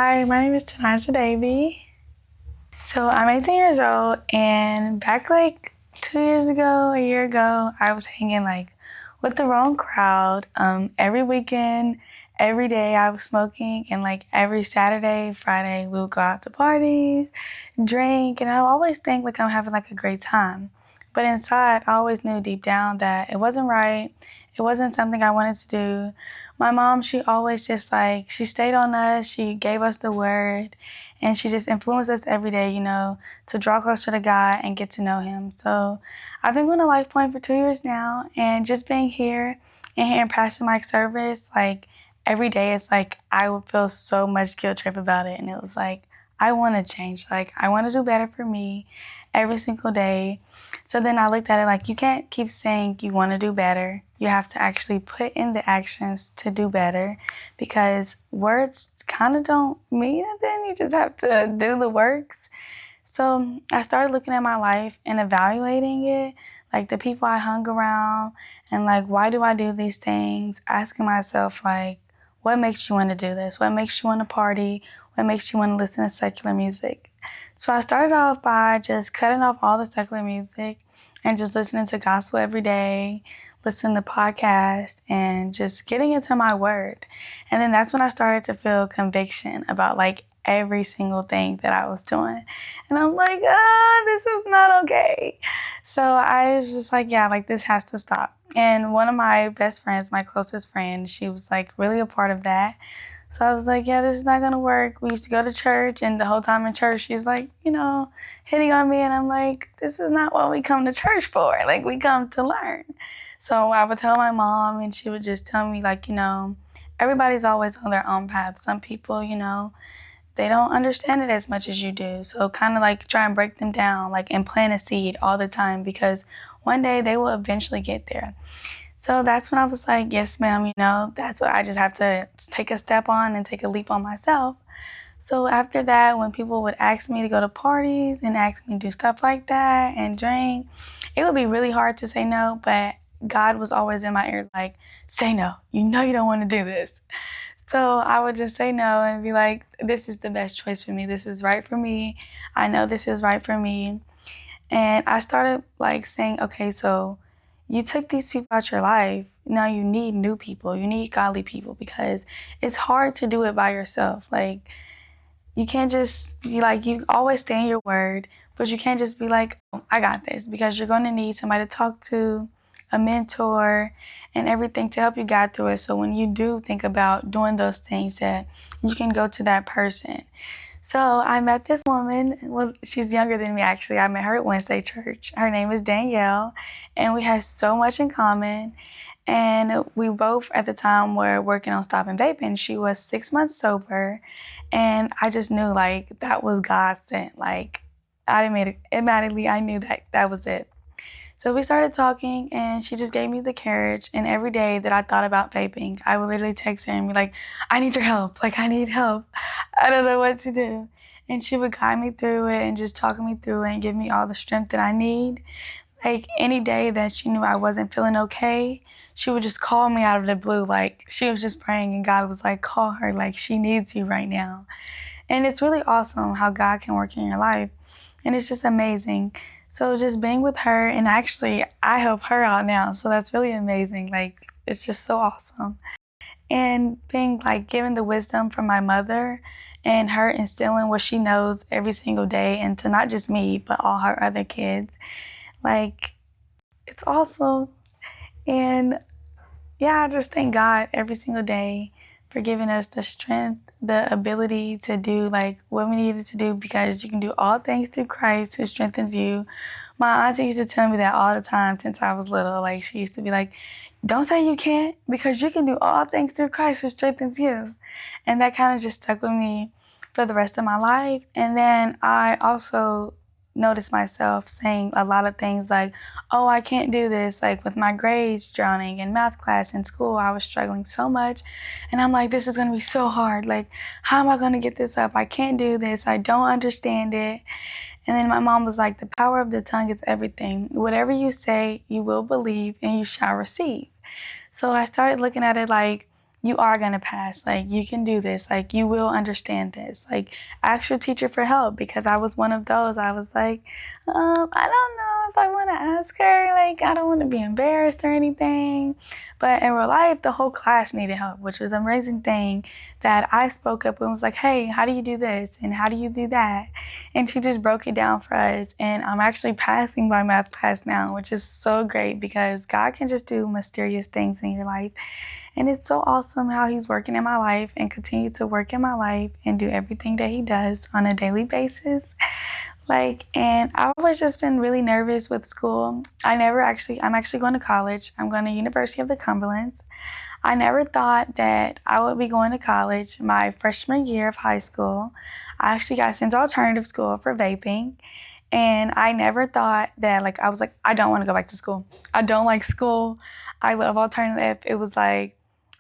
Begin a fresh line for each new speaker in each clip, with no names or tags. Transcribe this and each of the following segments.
Hi, my name is Taniyshia. So I'm 18 years old, and back like 2 years ago, a year ago, I was hanging like with the wrong crowd. Every weekend, every day I was smoking, and like every Saturday, Friday, we would go out to parties, drink, and I always think like I'm having like a great time. But inside, I always knew deep down that it wasn't right. It wasn't something I wanted to do. My mom, she always just like, she stayed on us, she gave us the word, and she just influenced us every day, to draw closer to God and get to know Him. So I've been going to LifePoint for 2 years now, and just being here and hearing Pastor Mike's service, like every day, it's like I would feel so much guilt trip about it. And it was like, I want to change. Like, I want to do better for me every single day. So then I looked at it like, you can't keep saying you want to do better. You have to actually put in the actions to do better, because words kind of don't mean anything. You just have to do the works. So I started looking at my life and evaluating it, like the people I hung around, and like, why do I do these things? Asking myself, like, what makes you want to do this? What makes you want to party? What makes you want to listen to secular music? So I started off by just cutting off all the secular music and just listening to gospel every day, listening to podcasts, and just getting into my word. And then that's when I started to feel conviction about like every single thing that I was doing. And I'm like, this is not okay. So I was just like, yeah, like this has to stop. And one of my best friends, my closest friend, she was like really a part of that. So I was like, yeah, this is not gonna work. We used to go to church, and the whole time in church, she's like, hitting on me. And I'm like, this is not what we come to church for. Like, we come to learn. So I would tell my mom, and she would just tell me, like, everybody's always on their own path. Some people, they don't understand it as much as you do. So kind of like try and break them down, like, and plant a seed all the time, because one day they will eventually get there. So that's when I was like, yes, ma'am, that's what I just have to take a step on and take a leap on myself. So after that, when people would ask me to go to parties and ask me to do stuff like that and drink, it would be really hard to say no, but God was always in my ear like, say no. You know you don't want to do this. So I would just say no and be like, this is the best choice for me. This is right for me. I know this is right for me. And I started like saying, okay, so you took these people out your life. Now you need new people. You need godly people, because it's hard to do it by yourself. Like, you can't just be like, you always stay in your word, but you can't just be like, oh, I got this, because you're going to need somebody to talk to, a mentor, and everything to help you guide through it. So when you do think about doing those things, that you can go to that person. So I met this woman. Well, she's younger than me, actually. I met her at Wednesday church. Her name is Danielle, and we had so much in common. And we both at the time were working on stopping vaping. She was 6 months sober, and I just knew like that was God sent. Like, automatically I knew that that was it. So we started talking, and she just gave me the courage. And every day that I thought about vaping, I would literally text her and be like, I need your help. Like, I need help. I don't know what to do. And she would guide me through it and just talk me through it and give me all the strength that I need. Like, any day that she knew I wasn't feeling okay, she would just call me out of the blue. Like, she was just praying, and God was like, call her. Like, she needs you right now. And it's really awesome how God can work in your life. And it's just amazing. So just being with her, and actually I help her out now. So that's really amazing. Like, it's just so awesome. And being like given the wisdom from my mother, and her instilling what she knows every single day into not just me, but all her other kids. Like, it's awesome. And yeah, I just thank God every single day for giving us the strength, the ability to do like what we needed to do, because you can do all things through Christ who strengthens you. My auntie used to tell me that all the time since I was little. Like, she used to be like, don't say you can't, because you can do all things through Christ who strengthens you. And that kind of just stuck with me for the rest of my life. And then I also noticed myself saying a lot of things like, oh, I can't do this. Like, with my grades drowning in math class in school, I was struggling so much. And I'm like, this is going to be so hard. Like, how am I going to get this up? I can't do this. I don't understand it. And then my mom was like, the power of the tongue is everything. Whatever you say, you will believe and you shall receive. So I started looking at it like, you are going to pass. Like, you can do this. Like, you will understand this. Like, ask your teacher for help, because I was one of those. I was like, I don't know if I want to ask her. Like, I don't want to be embarrassed or anything. But in real life, the whole class needed help, which was an amazing thing that I spoke up and was like, hey, how do you do this? And how do you do that? And she just broke it down for us. And I'm actually passing my math class now, which is so great, because God can just do mysterious things in your life. And it's so awesome how he's working in my life and continue to work in my life and do everything that he does on a daily basis. And I've always just been really nervous with school. I'm actually going to college. I'm going to University of the Cumberlands. I never thought that I would be going to college my freshman year of high school. I actually got sent to alternative school for vaping. And I never thought that, I was like, I don't want to go back to school. I don't like school. I love alternative. It was like,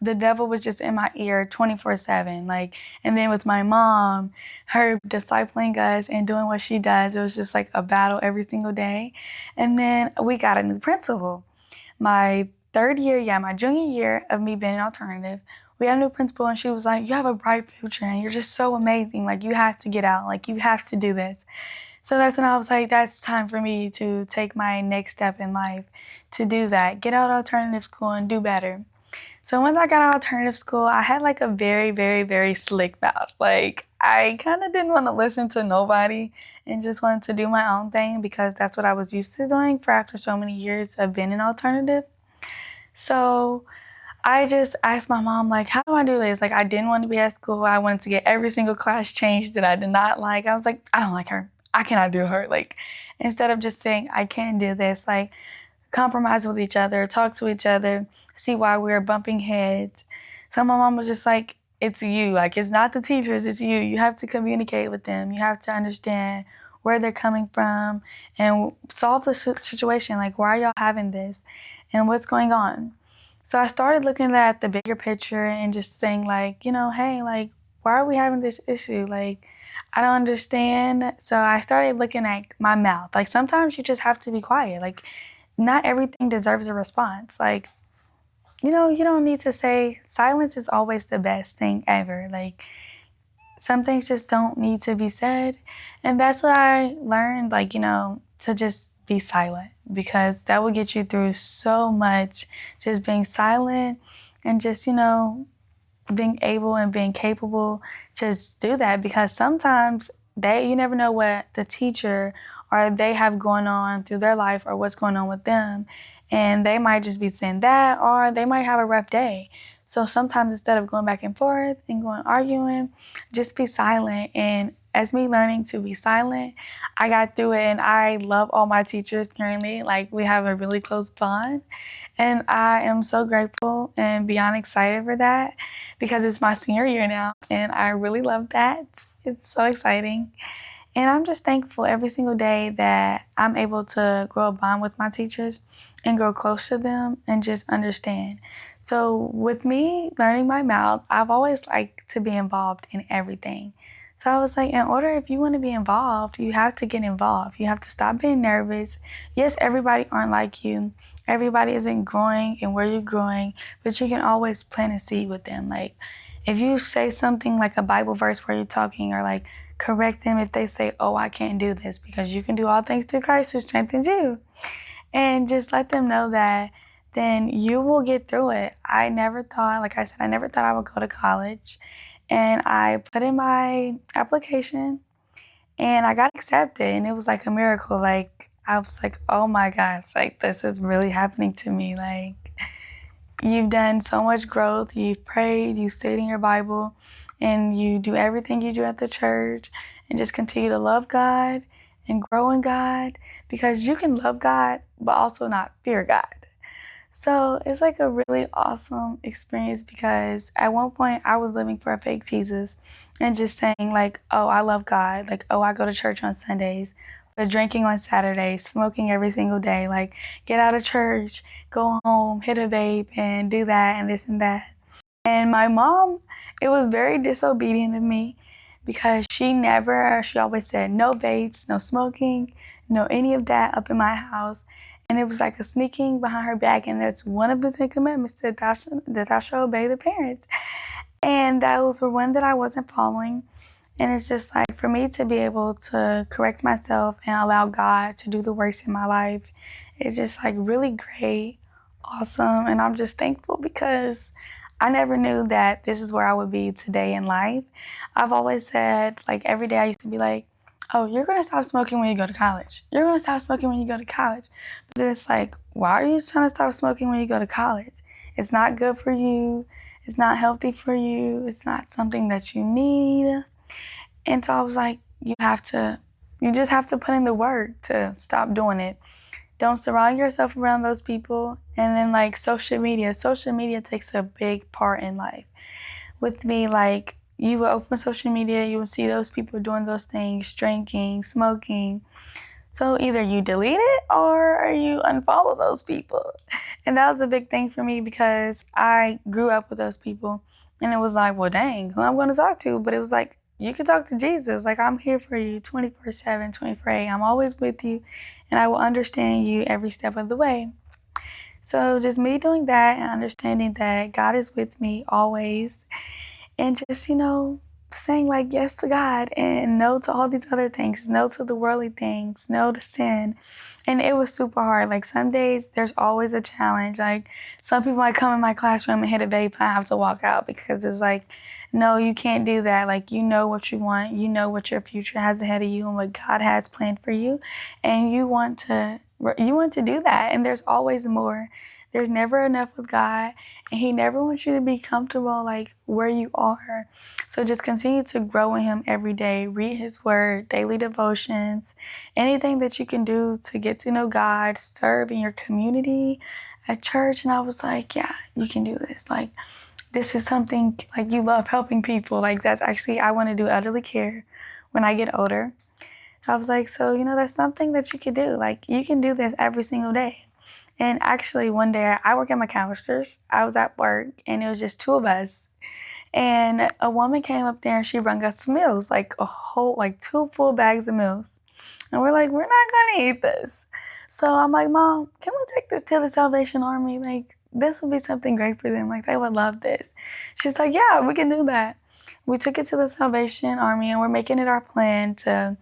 the devil was just in my ear 24/7. And then with my mom, her discipling us and doing what she does, it was just like a battle every single day. And then we got a new principal. My junior year of me being an alternative, we had a new principal, and she was like, you have a bright future and you're just so amazing. You have to get out. You have to do this. So that's when I was like, that's time for me to take my next step in life, to do that, get out of alternative school and do better. So once I got out of alternative school, I had a very, very, very slick mouth. I kind of didn't want to listen to nobody and just wanted to do my own thing, because that's what I was used to doing for after so many years of being an alternative. So I just asked my mom, how do I do this? I didn't want to be at school. I wanted to get every single class changed that I did not like. I was like, I don't like her. I cannot do her. Instead of just saying, I can do this, compromise with each other, talk to each other, see why we were bumping heads. So my mom was just like, it's you. It's not the teachers, it's you. You have to communicate with them. You have to understand where they're coming from and solve the situation. Why are y'all having this? And what's going on? So I started looking at the bigger picture and just saying, hey, why are we having this issue? I don't understand. So I started looking at my mouth. Sometimes you just have to be quiet. Not everything deserves a response. You don't need to say, silence is always the best thing ever. Some things just don't need to be said. And that's what I learned, to just be silent, because that will get you through so much. Just being silent and just, being able and being capable to do that, because sometimes you never know what the teacher or they have going on through their life or what's going on with them. And they might just be saying that, or they might have a rough day. So sometimes instead of going back and forth and arguing, just be silent. And as me learning to be silent, I got through it, and I love all my teachers currently. We have a really close bond. And I am so grateful and beyond excited for that, because it's my senior year now, and I really love that. It's so exciting. And I'm just thankful every single day that I'm able to grow a bond with my teachers and grow close to them and just understand. So with me learning my mouth, I've always liked to be involved in everything. So I was like, if you want to be involved, you have to get involved. You have to stop being nervous. Yes, everybody aren't like you. Everybody isn't growing in where you're growing, but you can always plant a seed with them. If you say something like a Bible verse where you're talking, or correct them if they say, oh, I can't do this, because you can do all things through Christ who strengthens you. And just let them know that then you will get through it. I never thought I would go to college. And I put in my application and I got accepted, and it was a miracle. I was like, oh my gosh, this is really happening to me. You've done so much growth. You've prayed, you stayed in your Bible, and you do everything you do at the church, and just continue to love God and grow in God, because you can love God, but also not fear God. So it's a really awesome experience, because at one point I was living for a fake Jesus and just saying oh, I love God. Oh, I go to church on Sundays, but drinking on Saturdays, smoking every single day. Get out of church, go home, hit a vape and do that and this and that. And my mom, it was very disobedient of me, because she always said no vapes, no smoking, no any of that up in my house. And it was like a sneaking behind her back. And that's one of the 10 commandments that thou shalt obey the parents. And those were one that I wasn't following. And it's just like for me to be able to correct myself and allow God to do the works in my life is just like really great, awesome. And I'm just thankful because I never knew that this is where I would be today in life. I've always said, like every day I used to be like, oh, you're going to stop smoking when you go to college. You're going to stop smoking when you go to college. But then it's like, why are you trying to stop smoking when you go to college? It's not good for you. It's not healthy for you. It's not something that you need. And so I was like, you just have to put in the work to stop doing it. Don't surround yourself around those people. And then like social media takes a big part in life. With me, like you would open social media, you would see those people doing those things, drinking, smoking. So either you delete it or you unfollow those people. And that was a big thing for me because I grew up with those people. And it was like, well, dang, who I'm going to talk to? But it was like, you can talk to Jesus. Like, I'm here for you 24/7, 24/8. I'm always with you, and I will understand you every step of the way. So just me doing that and understanding that God is with me always, and just, saying like yes to God and no to all these other things, no to the worldly things, no to sin. And it was super hard. Like some days there's always a challenge. Like some people might come in my classroom and hit a vape and I have to walk out because it's like, no, you can't do that. Like you know what you want, you know what your future has ahead of you and what God has planned for you. And you want to do that. And there's always more. There's never enough with God, and He never wants you to be comfortable like where you are. So just continue to grow in Him every day. Read His Word, daily devotions, anything that you can do to get to know God, serve in your community, at church. And I was like, yeah, you can do this. Like, this is something, like you love helping people. Like that's actually, I want to do elderly care when I get older. I was like, so, that's something that you can do. Like you can do this every single day. And actually one day I work at McAllister's. I was at work and it was just two of us. And a woman came up there and she brought us meals, like a whole, like 2 full bags of meals. And we're like, we're not gonna eat this. So I'm like, Mom, can we take this to the Salvation Army? Like this would be something great for them. Like they would love this. She's like, yeah, we can do that. We took it to the Salvation Army and we're making it our plan to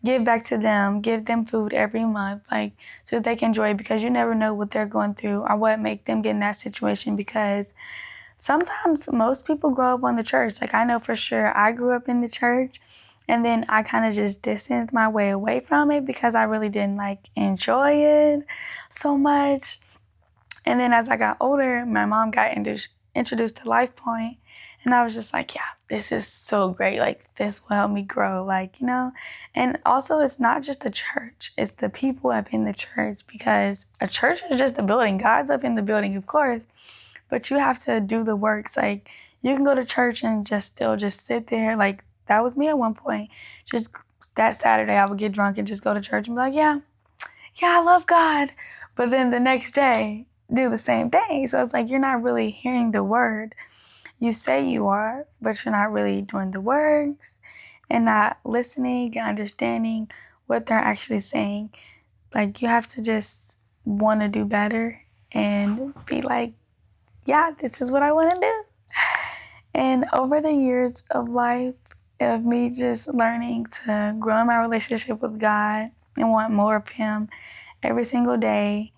give back to them, give them food every month, like so that they can enjoy it, because you never know what they're going through or what make them get in that situation. Because sometimes most people grow up on the church. Like I know for sure I grew up in the church and then I kind of just distanced my way away from it because I really didn't like enjoy it so much. And then as I got older, my mom got introduced to LifePoint. And I was just like, yeah, this is so great. Like, this will help me grow, And also, it's not just the church. It's the people up in the church, because a church is just a building. God's up in the building, of course. But you have to do the works. Like, you can go to church and just sit there. Like, that was me at one point. Just that Saturday, I would get drunk and just go to church and be like, yeah, I love God. But then the next day, do the same thing. So it's like, you're not really hearing the word. You say you are, but you're not really doing the works and not listening and understanding what they're actually saying. Like, you have to just want to do better and be like, yeah, this is what I want to do. And over the years of life, of me just learning to grow in my relationship with God and want more of Him every single day,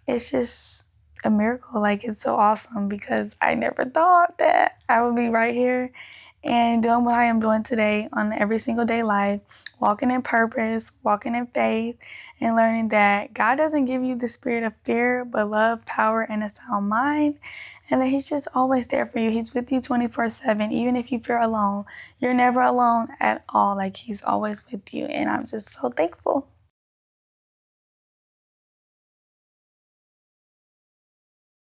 it's just a miracle. Like, it's so awesome because I never thought that I would be right here and doing what I am doing today on every single day life, walking in purpose, walking in faith, and learning that God doesn't give you the spirit of fear, but love, power, and a sound mind, and that He's just always there for you. He's with you 24/7, even if you feel alone. You're never alone at all. Like, He's always with you, and I'm just so thankful.